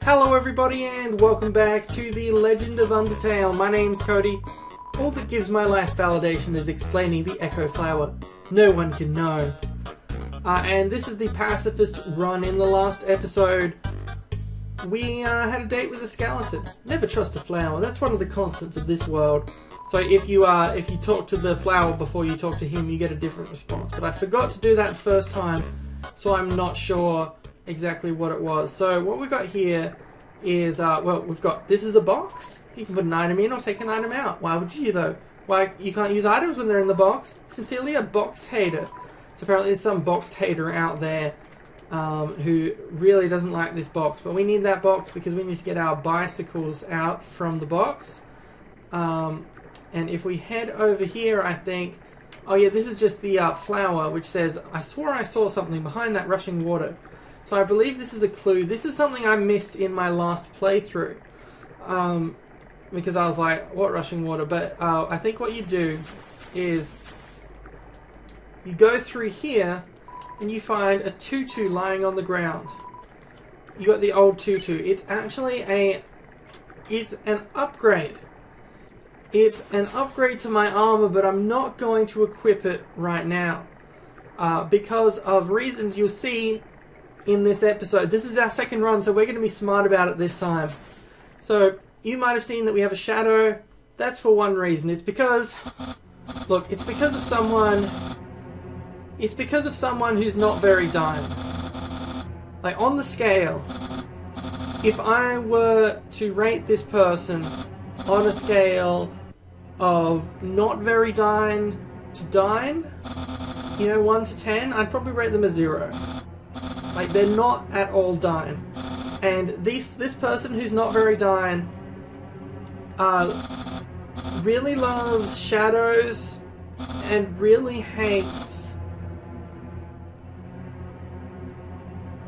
Hello everybody and welcome back to the Legend of Undertale. My name's Cody. All that gives my life validation is explaining the Echo Flower. No one can know. And this is the Pacifist run. In the last episode, we had a date with a skeleton. Never trust a flower. That's one of the constants of this world. So if you talk to the flower before you talk to him, you get a different response. But I forgot to do that first time, so I'm not sure exactly what it was. So what we've got here is, this is a box. You can put an item in or take an item out. Why would you though? Why, you can't use items when they're in the box? Sincerely, a box hater. So apparently there's some box hater out there who really doesn't like this box. But we need that box because we need to get our bicycles out from the box. And if we head over here, I think... Oh yeah, this is just the flower which says, I swore I saw something behind that rushing water. So I believe this is a clue. This is something I missed in my last playthrough. Because I was like, what rushing water? But I think what you do is you go through here and you find a tutu lying on the ground. You got the old tutu. It's actually it's an upgrade. It's an upgrade to my armor, but I'm not going to equip it right now. Because of reasons you'll see in this episode. This is our second run, so we're going to be smart about it this time. So, you might have seen that we have a shadow. That's for one reason. It's because... Look, it's because of someone... It's because of someone who's not very dying. Like, on the scale, if I were to rate this person on a scale of not very dying to dying, you know, 1 to 10, I'd probably rate them a 0. Like, they're not at all dying. And this person who's not very dying really loves shadows and really hates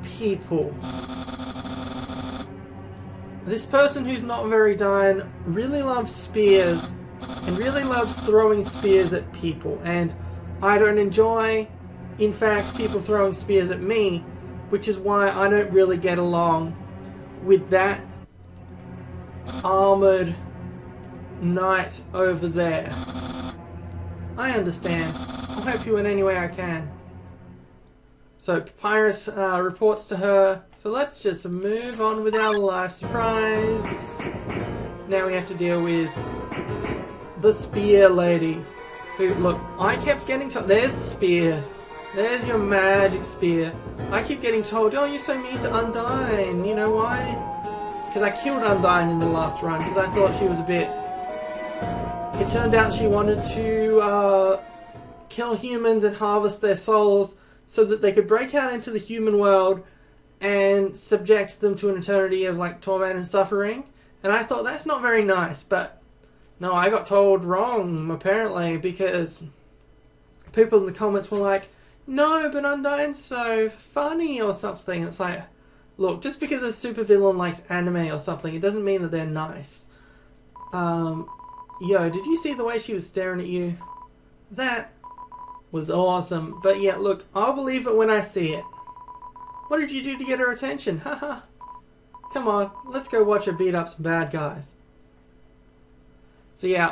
people. This person who's not very dying really loves spears and really loves throwing spears at people. And I don't enjoy, in fact, people throwing spears at me, which is why I don't really get along with that armoured knight over there. I understand. I'll help you in any way I can. So Papyrus reports to her. So let's just move on with our life. Surprise! Now we have to deal with the spear lady. Who, look, I kept getting told... There's the spear. There's your magic spear. I keep getting told, oh, you're so mean to Undyne. You know why? Because I killed Undyne in the last run, because I thought she was a bit... It turned out she wanted to kill humans and harvest their souls so that they could break out into the human world and subject them to an eternity of, like, torment and suffering. And I thought, that's not very nice, but... No, I got told wrong, apparently, because people in the comments were like, no, but Undyne's so funny or something. It's like, look, just because a supervillain likes anime or something, it doesn't mean that they're nice. Yo, did you see the way she was staring at you? That was awesome. But yeah, look, I'll believe it when I see it. What did you do to get her attention? Haha. Come on, let's go watch her beat up some bad guys. So yeah,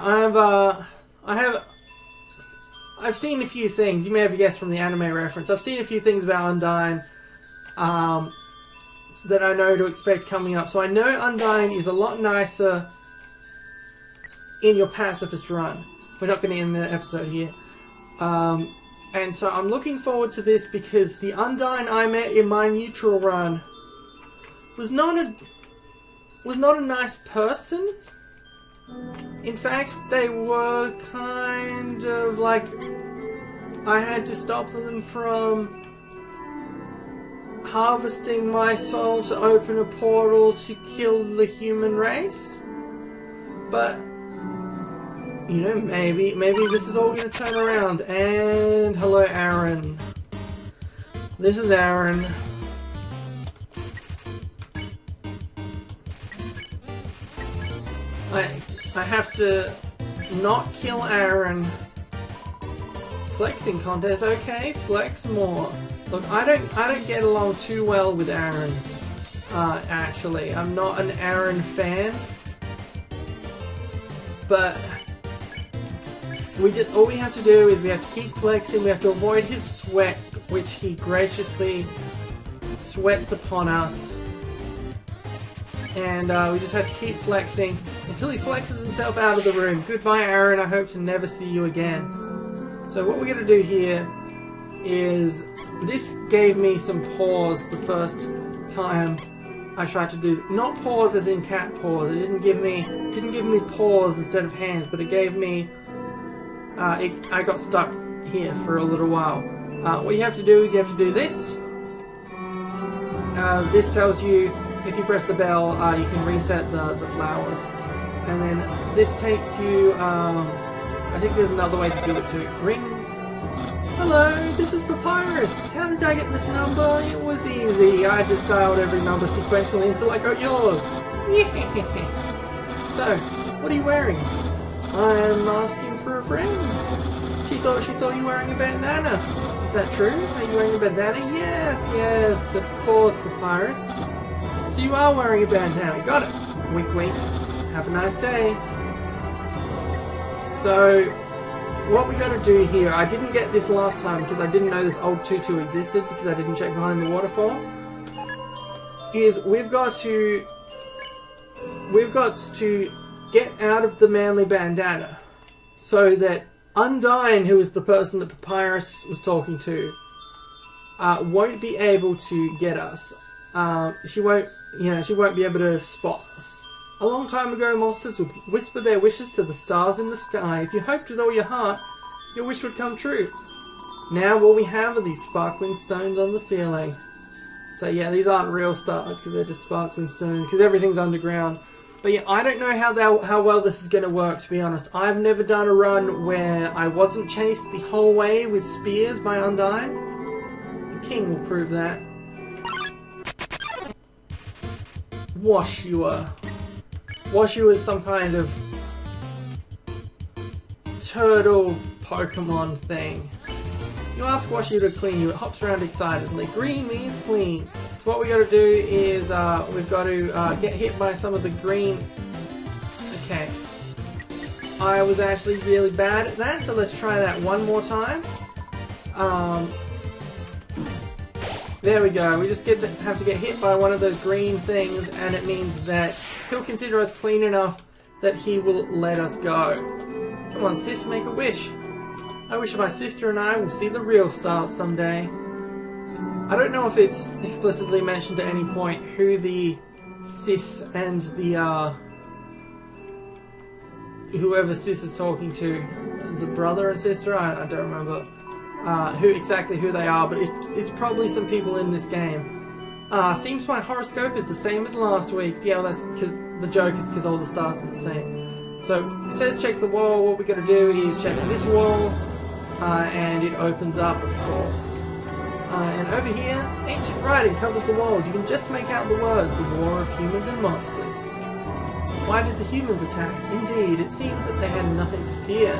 I've seen a few things. You may have guessed from the anime reference. I've seen a few things about Undyne that I know to expect coming up. So I know Undyne is a lot nicer in your Pacifist run. We're not going to end the episode here. And so I'm looking forward to this because the Undyne I met in my neutral run was not a nice person. In fact, they were kind of like... I had to stop them from harvesting my soul to open a portal to kill the human race. But, you know, maybe this is all going to turn around. And hello, Aaron. This is Aaron. I have to not kill Aaron. Flexing contest, okay, flex more. Look, I don't get along too well with Aaron. actually. I'm not an Aaron fan. But all we have to do is we have to keep flexing, we have to avoid his sweat, which he graciously sweats upon us. And we just have to keep flexing until he flexes himself out of the room. Goodbye, Aaron, I hope to never see you again. So what we're going to do here is, this gave me some pause the first time I tried to do, not paws as in cat paws. It didn't give me paws instead of hands, but it gave me. I got stuck here for a little while. What you have to do is you have to do this. This tells you if you press the bell, you can reset the flowers, and then this takes you. I think there's another way to do it too. Ring. Hello, this is Papyrus. How did I get this number? It was easy. I just dialed every number sequentially until I got yours. So, what are you wearing? I'm asking for a friend. She thought she saw you wearing a bandana. Is that true? Are you wearing a bandana? Yes, yes, of course, Papyrus. So you are wearing a bandana. Got it. Wink, wink. Have a nice day. So, what we got to do here, I didn't get this last time because I didn't know this old tutu existed because I didn't check behind the waterfall, is we've got to get out of the manly bandana so that Undyne, who is the person that Papyrus was talking to, won't be able to get us. She won't be able to spot us. A long time ago, monsters would whisper their wishes to the stars in the sky. If you hoped with all your heart, your wish would come true. Now all we have are these sparkling stones on the ceiling. So yeah, these aren't real stars because they're just sparkling stones because everything's underground. But yeah, I don't know how well this is going to work, to be honest. I've never done a run where I wasn't chased the whole way with spears by Undyne. The king will prove that. Washua. Washu is some kind of turtle Pokemon thing. You ask Washu to clean you, it hops around excitedly. Green means clean. So what we got to do is we've got to get hit by some of the green. Okay. I was actually really bad at that, so let's try that one more time. There we go. We just have to get hit by one of those green things, and it means that he'll consider us clean enough that he will let us go. Come on, sis, make a wish. I wish my sister and I will see the real stars someday. I don't know if it's explicitly mentioned at any point who the sis and the, whoever sis is talking to. Is it brother and sister? I don't remember who they are, but it's probably some people in this game. Seems my horoscope is the same as last week's. Yeah, well, that's because the joke is because all the stars are the same. So it says check the wall. What we got to do is check this wall, and it opens up, of course. And over here, ancient writing covers the walls. You can just make out the words: the war of humans and monsters. Why did the humans attack? Indeed, it seems that they had nothing to fear.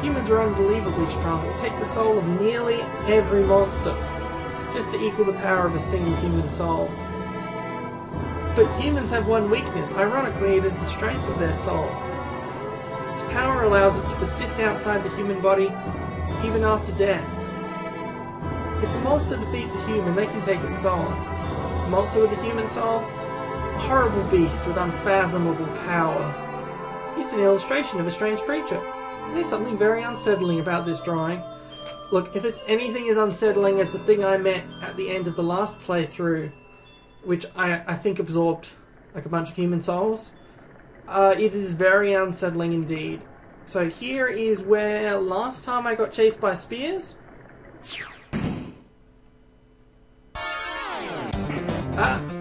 Humans are unbelievably strong. It will take the soul of nearly every monster just to equal the power of a single human soul. But humans have one weakness. Ironically, it is the strength of their soul. Its power allows it to persist outside the human body, even after death. If a monster defeats a human, they can take its soul. A monster with a human soul? A horrible beast with unfathomable power. It's an illustration of a strange creature. There's something very unsettling about this drawing. Look, if it's anything as unsettling as the thing I met at the end of the last playthrough, which I think absorbed like a bunch of human souls, it is very unsettling indeed. So here is where last time I got chased by spears.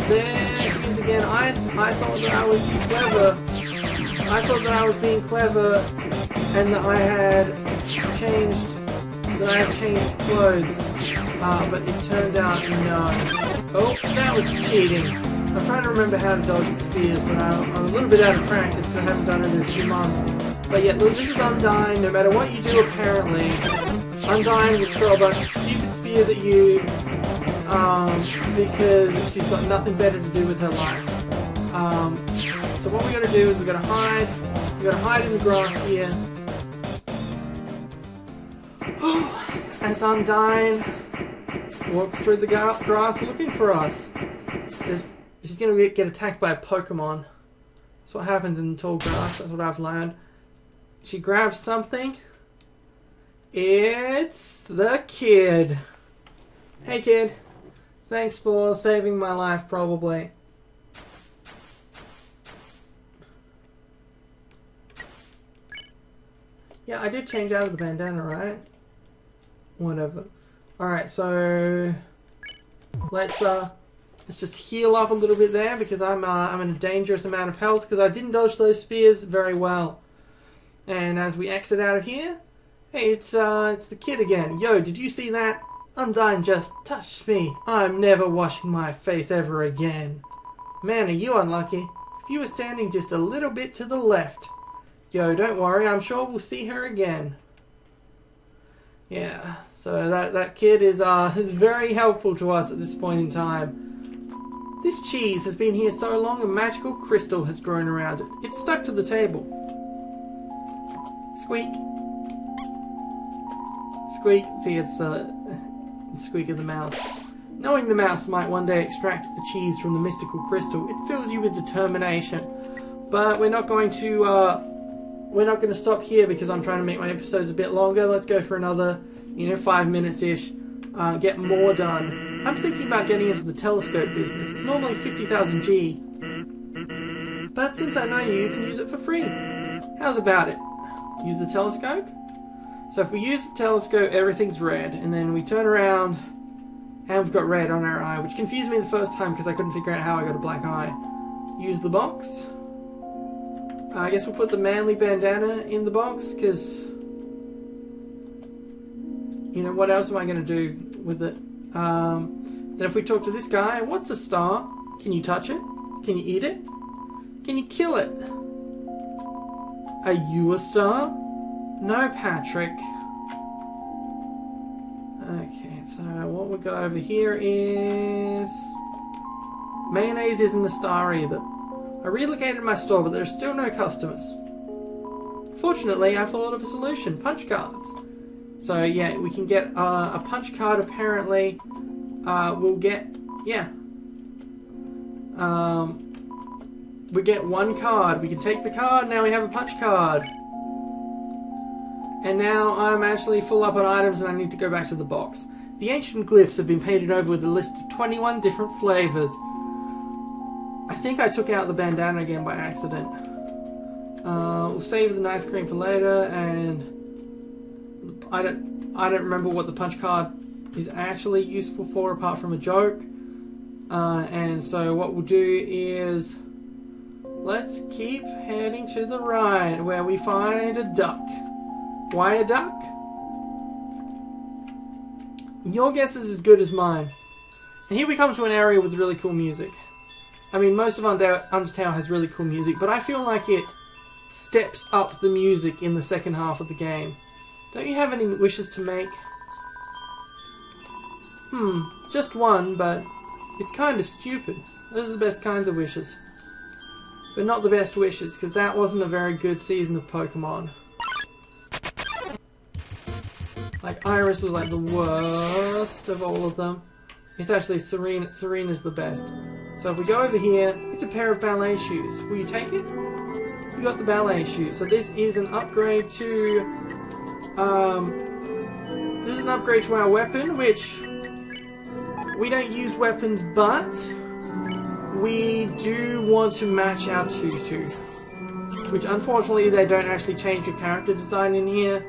There she is again. I thought that I was clever. I thought that I was being clever and that I had changed clothes. But it turns out no. Oh, that was cheating. I'm trying to remember how to dodge the spears, but I'm a little bit out of practice because I haven't done it in a few months. But yeah, look, this is Undyne. No matter what you do, apparently, Undyne will throw a bunch of stupid spears at you. because she's got nothing better to do with her life. So what we gotta do is we gotta hide. We gotta hide in the grass here. As Undyne walks through the grass looking for us. She's gonna get attacked by a Pokemon. That's what happens in tall grass. That's what I've learned. She grabs something. It's the kid. Hey kid. Thanks for saving my life, probably. Yeah, I did change out of the bandana, right? Whatever. Alright, so let's just heal up a little bit there because I'm in a dangerous amount of health because I didn't dodge those spears very well. And as we exit out of here, hey, it's the kid again. Yo, did you see that? Undyne just touched me. I'm never washing my face ever again. Man, are you unlucky. If you were standing just a little bit to the left. Yo, don't worry, I'm sure we'll see her again. Yeah, so that kid is very helpful to us at this point in time. This cheese has been here so long a magical crystal has grown around it. It's stuck to the table. Squeak. Squeak. See, it's the squeak of the mouse. Knowing the mouse might one day extract the cheese from the mystical crystal, it fills you with determination. But we're not going to stop here because I'm trying to make my episodes a bit longer. Let's go for another, 5 minutes-ish. Get more done. I'm thinking about getting into the telescope business. It's normally 50,000 G. But since I know you can use it for free. How's about it? Use the telescope? So if we use the telescope, everything's red. And then we turn around, and we've got red on our eye, which confused me the first time because I couldn't figure out how I got a black eye. Use the box. I guess we'll put the manly bandana in the box, because, what else am I going to do with it? Then if we talk to this guy, what's a star? Can you touch it? Can you eat it? Can you kill it? Are you a star? No, Patrick. Okay, so what we got over here is... mayonnaise isn't a star either. I relocated my store, but there's still no customers. Fortunately, I thought of a solution. Punch cards. So, yeah, we can get a punch card, apparently. We'll get... yeah. We get one card. We can take the card, now we have a punch card. And now I'm actually full up on items and I need to go back to the box. The ancient glyphs have been painted over with a list of 21 different flavors. I think I took out the bandana again by accident. We'll save the nice cream for later, and I don't remember what the punch card is actually useful for apart from a joke. And so what we'll do is let's keep heading to the right where we find a duck. Why a duck? Your guess is as good as mine. And here we come to an area with really cool music. I mean, most of Undertale has really cool music, but I feel like it steps up the music in the second half of the game. Don't you have any wishes to make? Just one, but it's kind of stupid. Those are the best kinds of wishes. But not the best wishes, because that wasn't a very good season of Pokemon. Like, Iris was like the worst of all of them. It's actually Serene. Serena's the best. So if we go over here, it's a pair of ballet shoes. Will you take it? You got the ballet shoes. So this is an upgrade to... this is an upgrade to our weapon, which... we don't use weapons, but... we do want to match our Tutu. Which, unfortunately, they don't actually change your character design in here.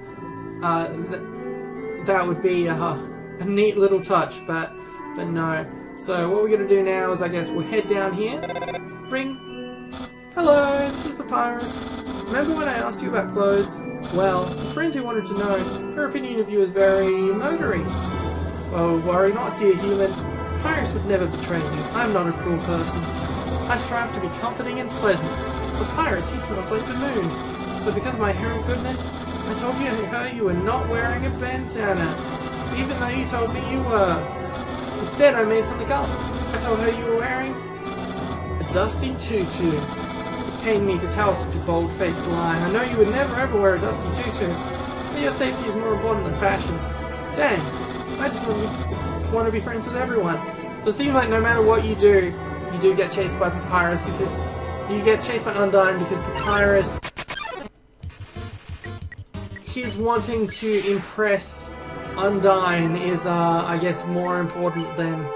That would be a neat little touch, but no. So what we're going to do now is, I guess, we'll head down here. Ring. Hello, this is Papyrus. Remember when I asked you about clothes? Well, a friend who wanted to know, her opinion of you is very motory. Oh, worry not, dear human. Papyrus would never betray me. I'm not a cruel person. I strive to be comforting and pleasant. Papyrus, he smells like the moon. So because of my hair and goodness, I told you were not wearing a bandana, even though you told me you were. Instead, I made something up. I told her you were wearing a dusty tutu. It pained me to tell such a bold-faced lie. I know you would never ever wear a dusty tutu, but your safety is more important than fashion. Dang, I just want to be friends with everyone. So it seems like no matter what you do get chased by Papyrus because you get chased by Undyne because Papyrus, his wanting to impress Undyne is, I guess, more important than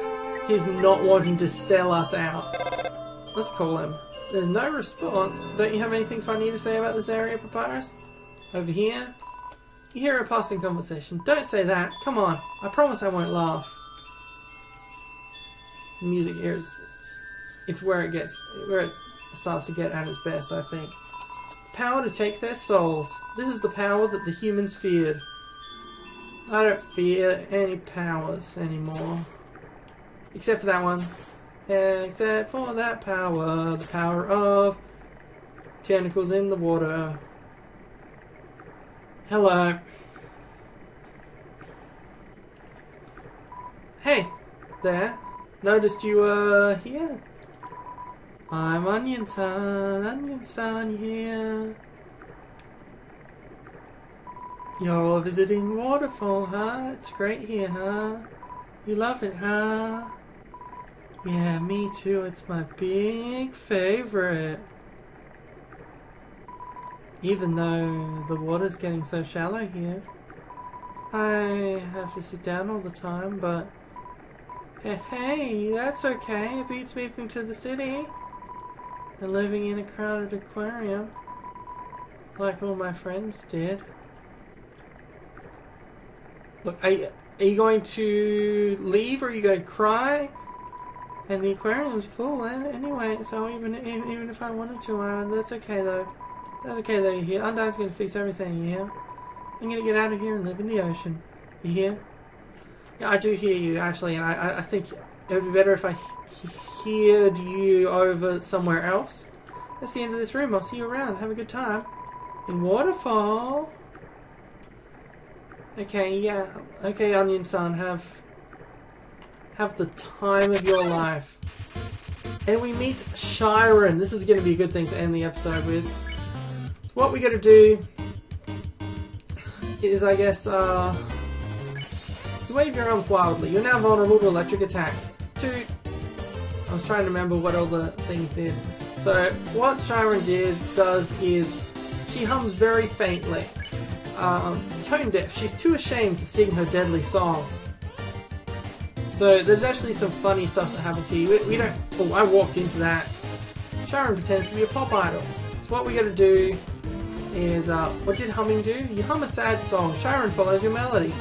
his not wanting to sell us out. Let's call him. There's no response. Don't you have anything funny to say about this area, Papyrus? Over here? You hear a passing conversation. Don't say that. Come on. I promise I won't laugh. The music here is... it's where it starts to get at its best, I think. Power to take their souls. This is the power that the humans feared. I don't fear any powers anymore. Except for that one. Except for that power. The power of tentacles in the water. Hello. Hey, there. Noticed you were here. I'm Onion Sun here. You're visiting Waterfall, huh? It's great here, huh? You love it, huh? Yeah, me too. It's my big favorite. Even though the water's getting so shallow here, I have to sit down all the time, but hey, that's okay. It beats moving to the city and living in a crowded aquarium like all my friends did. Look, are you going to leave or are you going to cry? And the aquarium's full anyway, so even if I wanted to, that's okay though. That's okay though, you hear? Undyne's going to fix everything, you hear? I'm going to get out of here and live in the ocean. You hear? Yeah, I do hear you, actually, and I think it would be better if I heard you over somewhere else. That's the end of this room. I'll see you around. Have a good time. In Waterfall. Okay, yeah. Okay, Onion Sun, have the time of your life. And we meet Chiron. This is going to be a good thing to end the episode with. So what we got to do is, I guess, you wave your arms wildly. You're now vulnerable to electric attacks. I was trying to remember what all the things did. So what Chiron does is she hums very faintly. Tone deaf. She's too ashamed to sing her deadly song. So there's actually some funny stuff that happens here. We don't... oh, I walked into that. Chiron pretends to be a pop idol. So what we got to do is... what did humming do? You hum a sad song. Chiron follows your melody.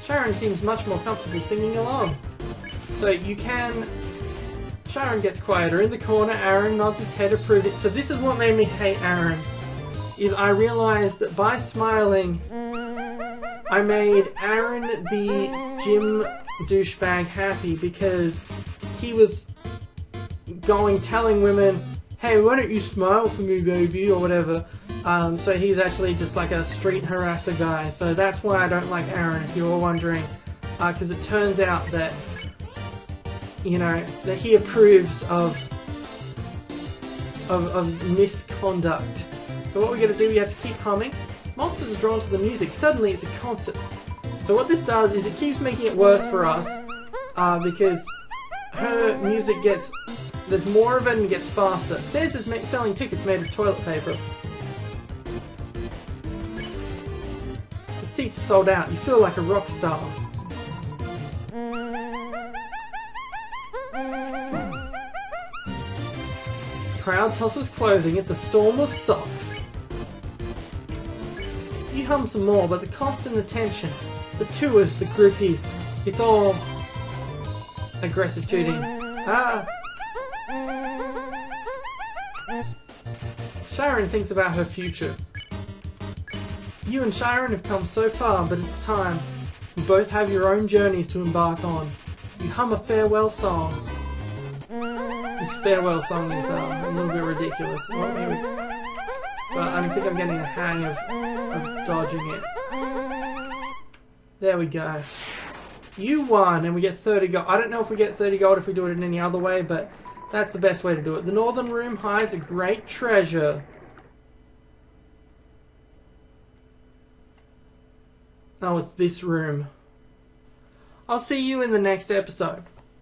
Chiron seems much more comfortable singing along. So you can... Chiron gets quieter. In the corner, Aaron nods his head approving. So this is what made me hate Aaron. Is I realized that by smiling, I made Aaron the gym douchebag happy because he was telling women, hey, why don't you smile for me, baby, or whatever. So he's actually just like a street harasser guy. So that's why I don't like Aaron, if you were wondering. Because it turns out that, you know, that he approves of misconduct. So what we're going to do, we have to keep humming. Monsters are drawn to the music. Suddenly it's a concert. So what this does is it keeps making it worse for us. Because her music gets... there's more of it and gets faster. Santa's selling tickets made of toilet paper. The seats are sold out. You feel like a rock star. Crowd tosses clothing. It's a storm of socks. You hum some more, but the constant attention, the tours, the groupies, it's all aggressive tooting. Chiron thinks about her future. You and Chiron have come so far, but it's time. You both have your own journeys to embark on. You hum a farewell song. This farewell song is a little bit ridiculous. Oh, here we go. But I think I'm getting the hang of dodging it. There we go. You won, and we get 30 gold. I don't know if we get 30 gold if we do it in any other way, but that's the best way to do it. The northern room hides a great treasure. Oh, it's this room. I'll see you in the next episode.